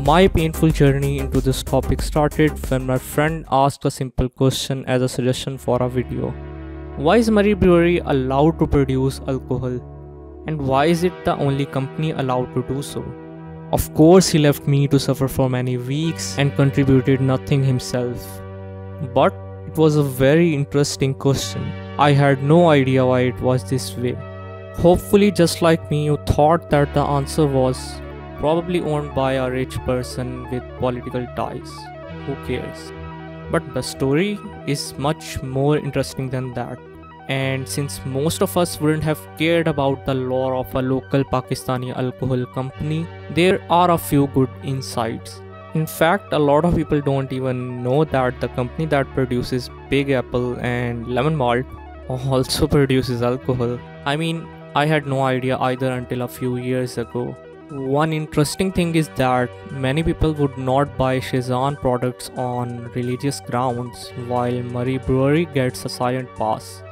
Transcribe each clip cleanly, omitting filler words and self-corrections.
My painful journey into this topic started when my friend asked a simple question as a suggestion for a video. Why is Murree Brewery allowed to produce alcohol? And why is it the only company allowed to do so? Of course, he left me to suffer for many weeks and contributed nothing himself. But it was a very interesting question. I had no idea why it was this way. Hopefully, just like me, you thought that the answer was probably owned by a rich person with political ties. Who cares? But the story is much more interesting than that. And since most of us wouldn't have cared about the lore of a local Pakistani alcohol company, there are a few good insights. In fact, a lot of people don't even know that the company that produces Big Apple and Lemon Malt also produces alcohol. I mean, I had no idea either until a few years ago. One interesting thing is that many people would not buy Shazan products on religious grounds, while Murree Brewery gets a silent pass.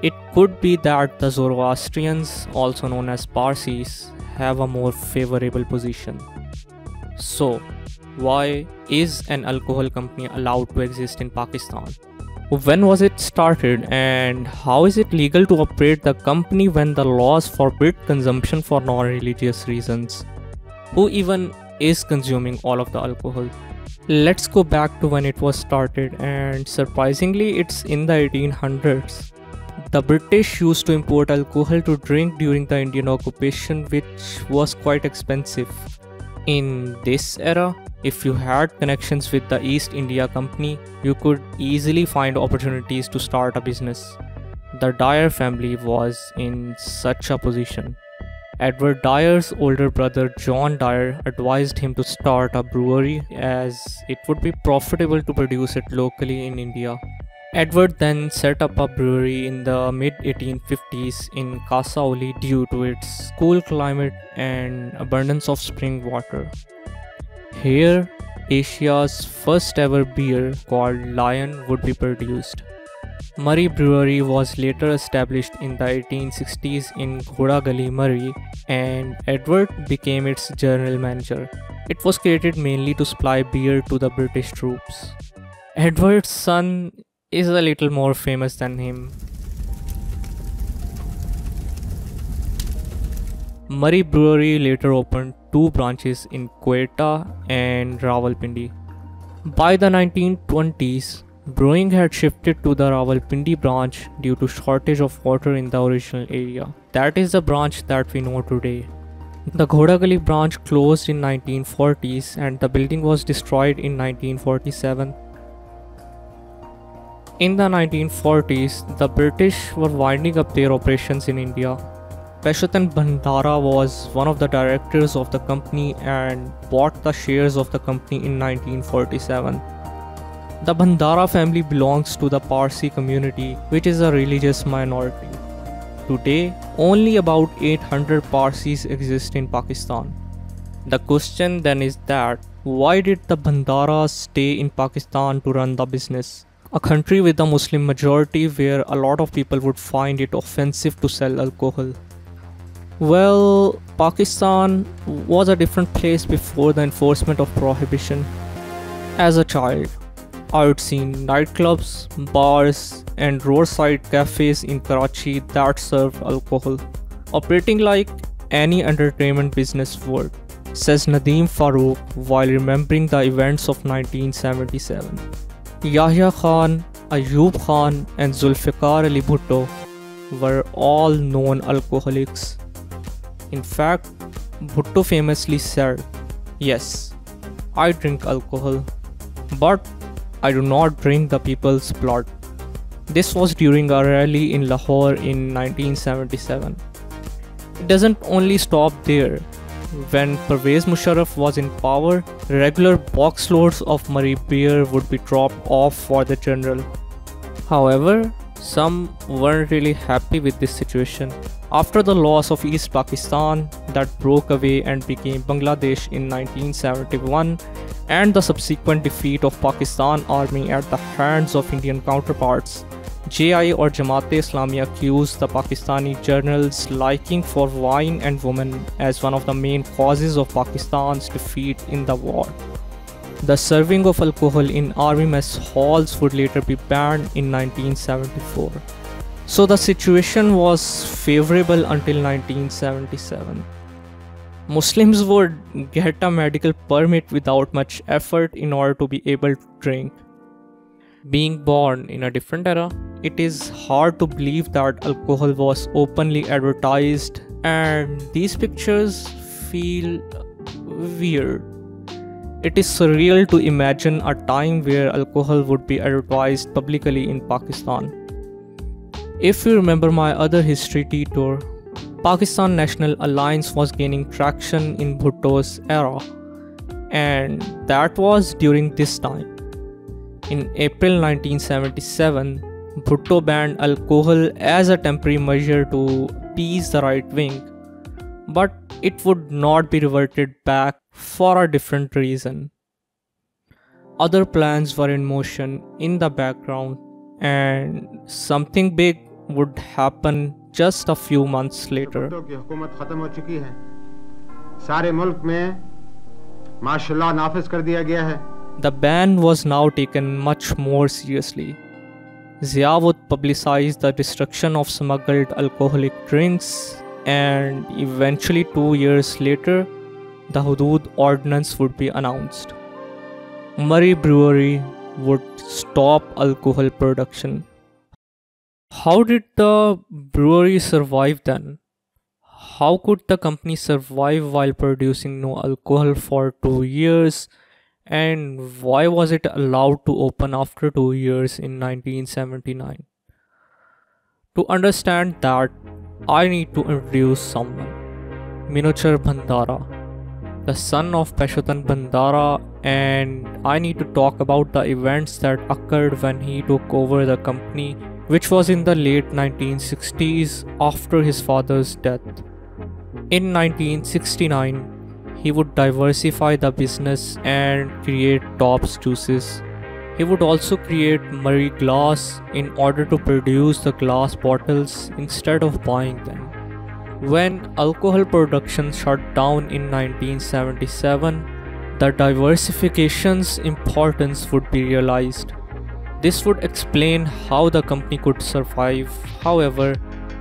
It could be that the Zoroastrians, also known as Parsis, have a more favorable position. So, why is an alcohol company allowed to exist in Pakistan? When was it started, and how is it legal to operate the company when the laws forbid consumption for non-religious reasons? Who even is consuming all of the alcohol? Let's go back to when it was started, and surprisingly it's in the 1800s. The British used to import alcohol to drink during the Indian occupation, which was quite expensive. In this era, if you had connections with the East India Company, you could easily find opportunities to start a business. The Dyer family was in such a position. Edward Dyer's older brother John Dyer advised him to start a brewery as it would be profitable to produce it locally in India. Edward then set up a brewery in the mid-1850s in Kasauli due to its cool climate and abundance of spring water. Here, Asia's first ever beer called Lion would be produced. Murree Brewery was later established in the 1860s in Ghoda Gali, Murree, and Edward became its general manager. It was created mainly to supply beer to the British troops. Edward's son is a little more famous than him. Murree Brewery later opened 2 branches in Quetta and Rawalpindi. By the 1920s, brewing had shifted to the Rawalpindi branch due to shortage of water in the original area. That is the branch that we know today. The Ghoda Gali branch closed in 1940s and the building was destroyed in 1947. In the 1940s, the British were winding up their operations in India. Peshotan Bhandara was one of the directors of the company and bought the shares of the company in 1947. The Bhandara family belongs to the Parsi community, which is a religious minority. Today, only about 800 Parsis exist in Pakistan. The question then is that, why did the Bhandaras stay in Pakistan to run the business? A country with a Muslim majority where a lot of people would find it offensive to sell alcohol. Well, Pakistan was a different place before the enforcement of prohibition. As a child, I would see nightclubs, bars, and roadside cafes in Karachi that served alcohol, operating like any entertainment business would, says Nadeem Farooq while remembering the events of 1977. Yahya Khan, Ayub Khan, and Zulfikar Ali Bhutto were all known alcoholics. In fact, Bhutto famously said, "Yes, I drink alcohol, but I do not drink the people's blood." This was during a rally in Lahore in 1977. It doesn't only stop there. When Pervez Musharraf was in power, regular box loads of Murree beer would be dropped off for the general. However, some weren't really happy with this situation. After the loss of East Pakistan that broke away and became Bangladesh in 1971 and the subsequent defeat of Pakistan army at the hands of Indian counterparts, JI or Jamaat-e-Islami accused the Pakistani journal's liking for wine and women as one of the main causes of Pakistan's defeat in the war. The serving of alcohol in army mess halls would later be banned in 1974. So the situation was favorable until 1977. Muslims would get a medical permit without much effort in order to be able to drink. Being born in a different era, it is hard to believe that alcohol was openly advertised, and these pictures feel weird. It is surreal to imagine a time where alcohol would be advertised publicly in Pakistan. If you remember my other history detour, Pakistan National Alliance was gaining traction in Bhutto's era, and that was during this time. In April 1977, Bhutto banned alcohol as a temporary measure to appease the right wing, but it would not be reverted back for a different reason. Other plans were in motion in the background, and something big would happen just a few months later. The ban was now taken much more seriously. Zia would publicize the destruction of smuggled alcoholic drinks, and eventually 2 years later, the Hudud Ordinance would be announced. Murree Brewery would stop alcohol production. How did the brewery survive then? How could the company survive while producing no alcohol for 2 years? And why was it allowed to open after 2 years in 1979? To understand that, I need to introduce someone. Minocher Bhandara, the son of Peshotan Bhandara, and I need to talk about the events that occurred when he took over the company, which was in the late 1960s after his father's death. In 1969, he would diversify the business and create Tops Juices. He would also create Murree Glass in order to produce the glass bottles instead of buying them. When alcohol production shut down in 1977, the diversification's importance would be realized. This would explain how the company could survive. However,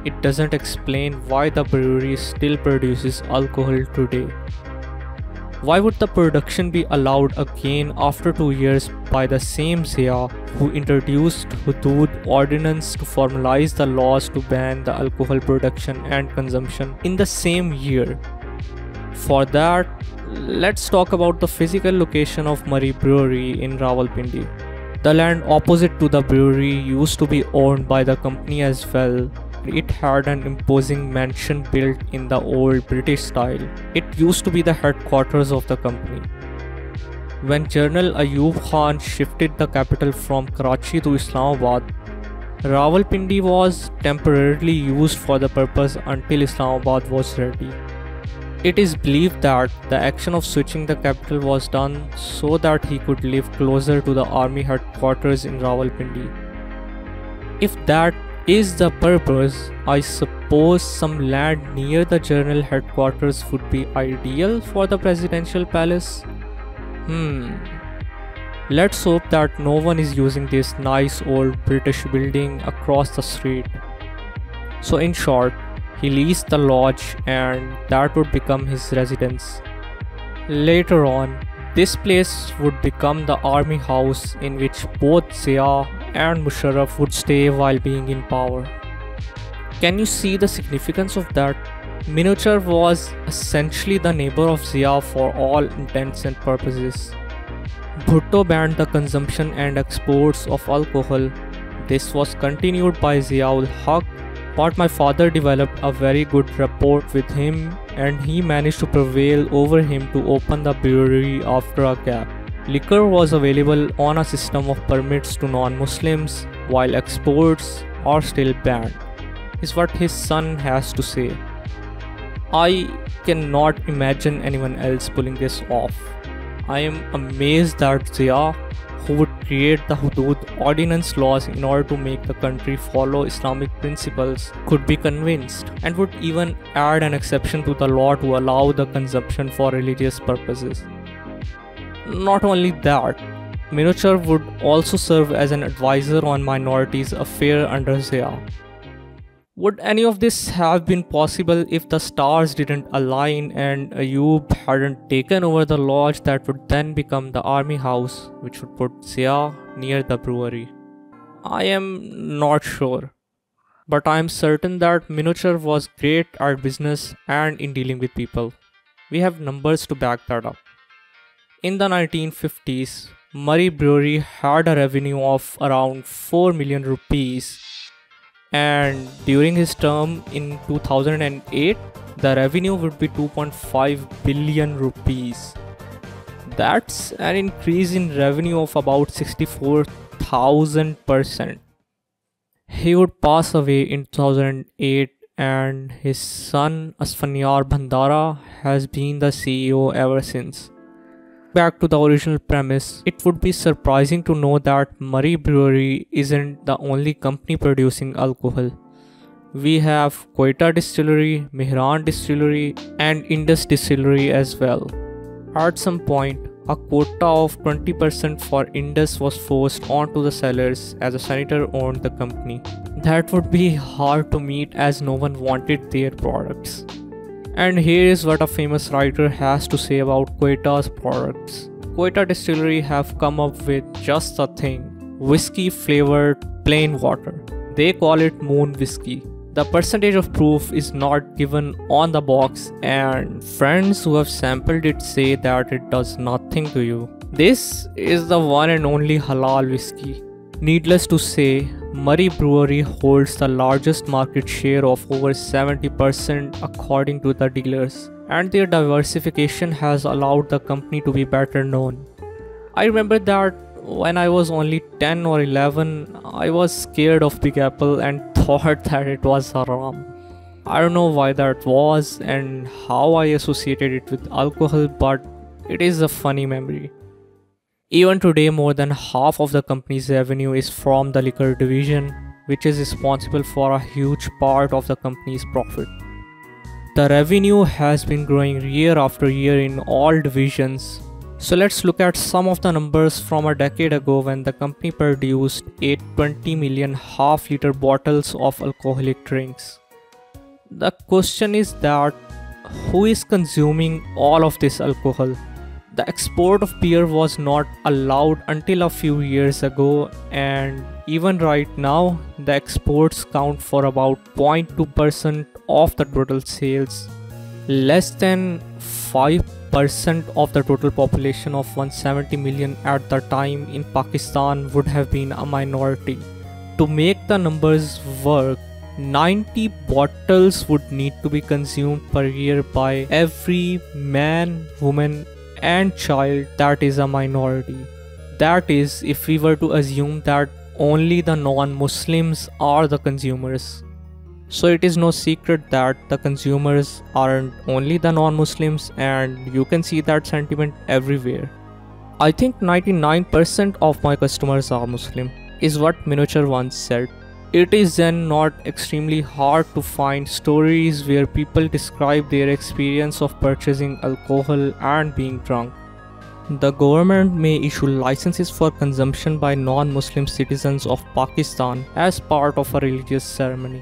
it doesn't explain why the brewery still produces alcohol today. Why would the production be allowed again after 2 years by the same Zia who introduced Hudud Ordinance to formalize the laws to ban the alcohol production and consumption in the same year? For that, let's talk about the physical location of Murree Brewery in Rawalpindi. The land opposite to the brewery used to be owned by the company as well. It had an imposing mansion built in the old British style. It used to be the headquarters of the company. When General Ayub Khan shifted the capital from Karachi to Islamabad, Rawalpindi was temporarily used for the purpose until Islamabad was ready. It is believed that the action of switching the capital was done so that he could live closer to the army headquarters in Rawalpindi. If that is the purpose, I suppose some land near the general headquarters would be ideal for the presidential palace. Let's hope that no one is using this nice old British building across the street. So in short, he leased the lodge and that would become his residence. Later on, this place would become the army house in which both Zia and Musharraf would stay while being in power. Can you see the significance of that? Minocher was essentially the neighbor of Zia for all intents and purposes. Bhutto banned the consumption and exports of alcohol. This was continued by Ziaul Haq, but my father developed a very good rapport with him and he managed to prevail over him to open the brewery after a gap. Liquor was available on a system of permits to non-Muslims, while exports are still banned, is what his son has to say. I cannot imagine anyone else pulling this off. I am amazed that Zia, who would create the Hudud ordinance laws in order to make the country follow Islamic principles, could be convinced and would even add an exception to the law to allow the consumption for religious purposes. Not only that, Minocher would also serve as an advisor on minorities affairs under Zia. Would any of this have been possible if the stars didn't align and Ayub hadn't taken over the lodge that would then become the army house, which would put Zia near the brewery? I am not sure, but I am certain that Minocher was great at business and in dealing with people. We have numbers to back that up. In the 1950s, Murree Brewery had a revenue of around 4 million rupees, and during his term in 2008, the revenue would be 2.5 billion rupees. That's an increase in revenue of about 64,000%. He would pass away in 2008, and his son Asfanyaar Bhandara has been the CEO ever since. Back to the original premise, it would be surprising to know that Murree Brewery isn't the only company producing alcohol. We have Quetta Distillery, Mehran Distillery, and Indus Distillery as well. At some point, a quota of 20% for Indus was forced onto the sellers as a senator owned the company. That would be hard to meet as no one wanted their products. And here is what a famous writer has to say about Quetta's products. Quetta Distillery have come up with just the thing: whiskey flavored plain water. They call it moon whiskey. The percentage of proof is not given on the box, and friends who have sampled it say that it does nothing to you. This is the one and only halal whiskey. Needless to say, Murree Brewery holds the largest market share of over 70% according to the dealers, and their diversification has allowed the company to be better known. I remember that when I was only 10 or 11, I was scared of Big Apple and thought that it was haram. I don't know why that was and how I associated it with alcohol, but it is a funny memory. Even today, more than half of the company's revenue is from the liquor division, which is responsible for a huge part of the company's profit. The revenue has been growing year after year in all divisions. So let's look at some of the numbers from a decade ago when the company produced 820 million half-liter bottles of alcoholic drinks. The question is that who is consuming all of this alcohol? The export of beer was not allowed until a few years ago, and even right now, the exports count for about 0.2% of the total sales. Less than 5% of the total population of 170 million at the time in Pakistan would have been a minority. To make the numbers work, 90 bottles would need to be consumed per year by every man, woman, and child that is a minority. That is, if we were to assume that only the non-Muslims are the consumers. So it is no secret that the consumers aren't only the non-Muslims, and you can see that sentiment everywhere. I think 99% of my customers are Muslim, is what Minocher once said. It is then not extremely hard to find stories where people describe their experience of purchasing alcohol and being drunk. The government may issue licenses for consumption by non-Muslim citizens of Pakistan as part of a religious ceremony.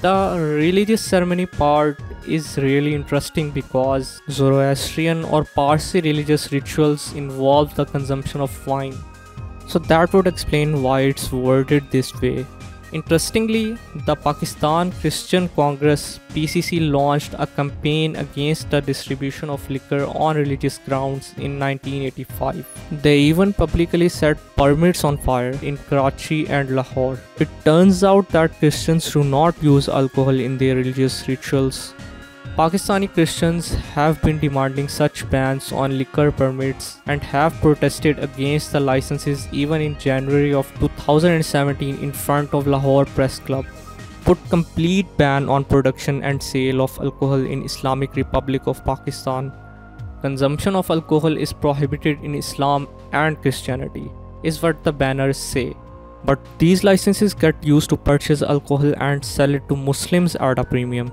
The religious ceremony part is really interesting because Zoroastrian or Parsi religious rituals involve the consumption of wine. So that would explain why it's worded this way. Interestingly, the Pakistan Christian Congress (PCC) launched a campaign against the distribution of liquor on religious grounds in 1985. They even publicly set permits on fire in Karachi and Lahore. It turns out that Christians do not use alcohol in their religious rituals. Pakistani Christians have been demanding such bans on liquor permits and have protested against the licenses even in January of 2017 in front of Lahore Press Club. Put complete ban on production and sale of alcohol in Islamic Republic of Pakistan. Consumption of alcohol is prohibited in Islam and Christianity, is what the banners say. But these licenses get used to purchase alcohol and sell it to Muslims at a premium.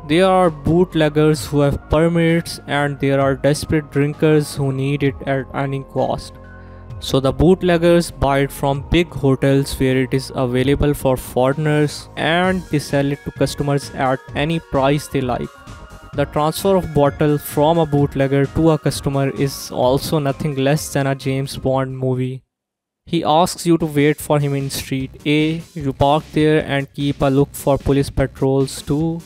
There are bootleggers who have permits, and there are desperate drinkers who need it at any cost. So the bootleggers buy it from big hotels where it is available for foreigners, and they sell it to customers at any price they like. The transfer of bottle from a bootlegger to a customer is also nothing less than a James Bond movie. He asks you to wait for him in street A, you park there and keep a look for police patrols too.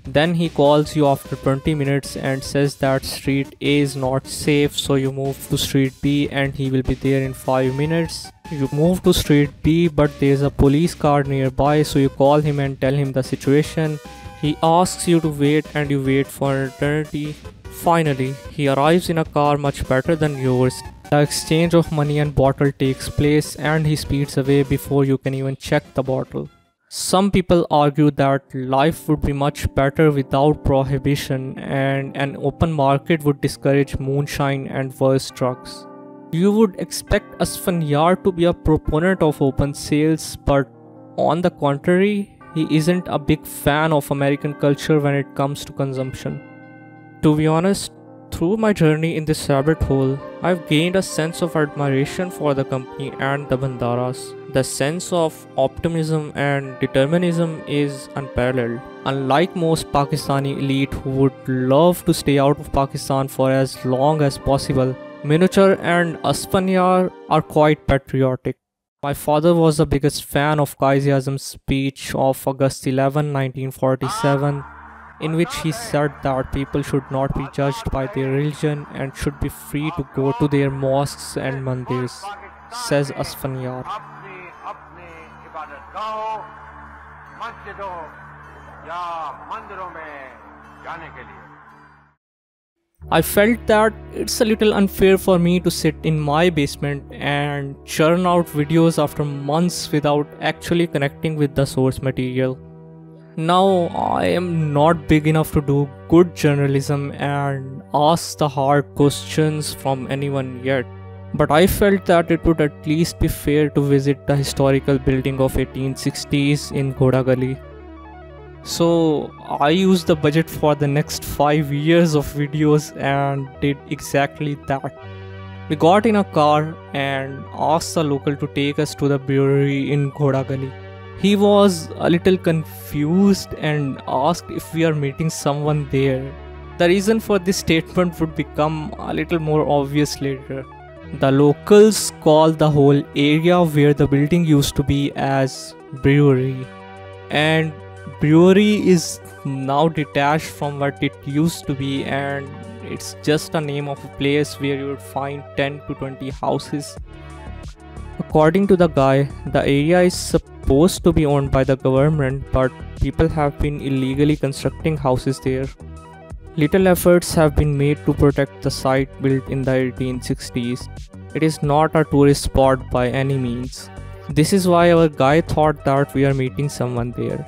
Then he calls you after 20 minutes and says that street A is not safe, so you move to street B and he will be there in 5 minutes. You move to street B, but there is a police car nearby, so you call him and tell him the situation. He asks you to wait and you wait for an eternity. Finally, he arrives in a car much better than yours. The exchange of money and bottle takes place and he speeds away before you can even check the bottle. Some people argue that life would be much better without prohibition and an open market would discourage moonshine and worse drugs. You would expect Asfanyaar to be a proponent of open sales, but on the contrary, he isn't a big fan of American culture when it comes to consumption. To be honest, through my journey in this rabbit hole, I've gained a sense of admiration for the company and the Bhandaras. The sense of optimism and determinism is unparalleled. Unlike most Pakistani elite who would love to stay out of Pakistan for as long as possible, Minocher and Asfanyaar are quite patriotic. My father was the biggest fan of Quaid-e-Azam's speech of August 11, 1947, in which he said that people should not be judged by their religion and should be free to go to their mosques and mandirs, says Asfanyaar. I felt that it's a little unfair for me to sit in my basement and churn out videos after months without actually connecting with the source material. Now, I am not big enough to do good journalism and ask the hard questions from anyone yet, but I felt that it would at least be fair to visit the historical building of 1860s in Ghoda Gali. So I used the budget for the next 5 years of videos and did exactly that. We got in a car and asked the local to take us to the brewery in Ghoda Gali. He was a little confused and asked if we are meeting someone there. The reason for this statement would become a little more obvious later. The locals call the whole area where the building used to be as brewery, and brewery is now detached from what it used to be, and it's just a name of a place where you would find 10 to 20 houses. According to the guy, the area is supposed to be owned by the government, but people have been illegally constructing houses there. Little efforts have been made to protect the site built in the 1860s. It is not a tourist spot by any means. This is why our guy thought that we are meeting someone there.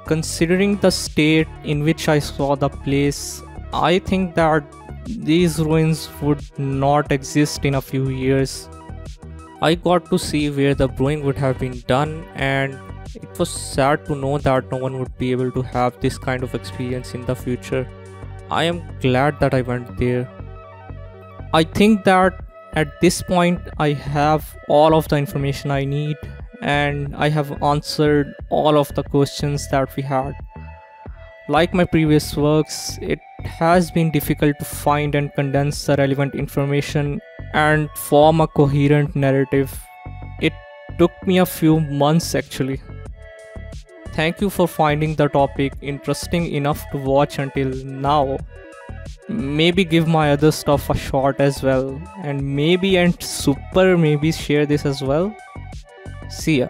Considering the state in which I saw the place, I think that these ruins would not exist in a few years. I got to see where the brewing would have been done, and it was sad to know that no one would be able to have this kind of experience in the future. I am glad that I went there. I think that at this point I have all of the information I need, and I have answered all of the questions that we had. Like my previous works, it has been difficult to find and condense the relevant information and form a coherent narrative. It took me a few months actually. Thank you for finding the topic interesting enough to watch until now. Maybe give my other stuff a shot as well, and maybe and super maybe share this as well. See ya.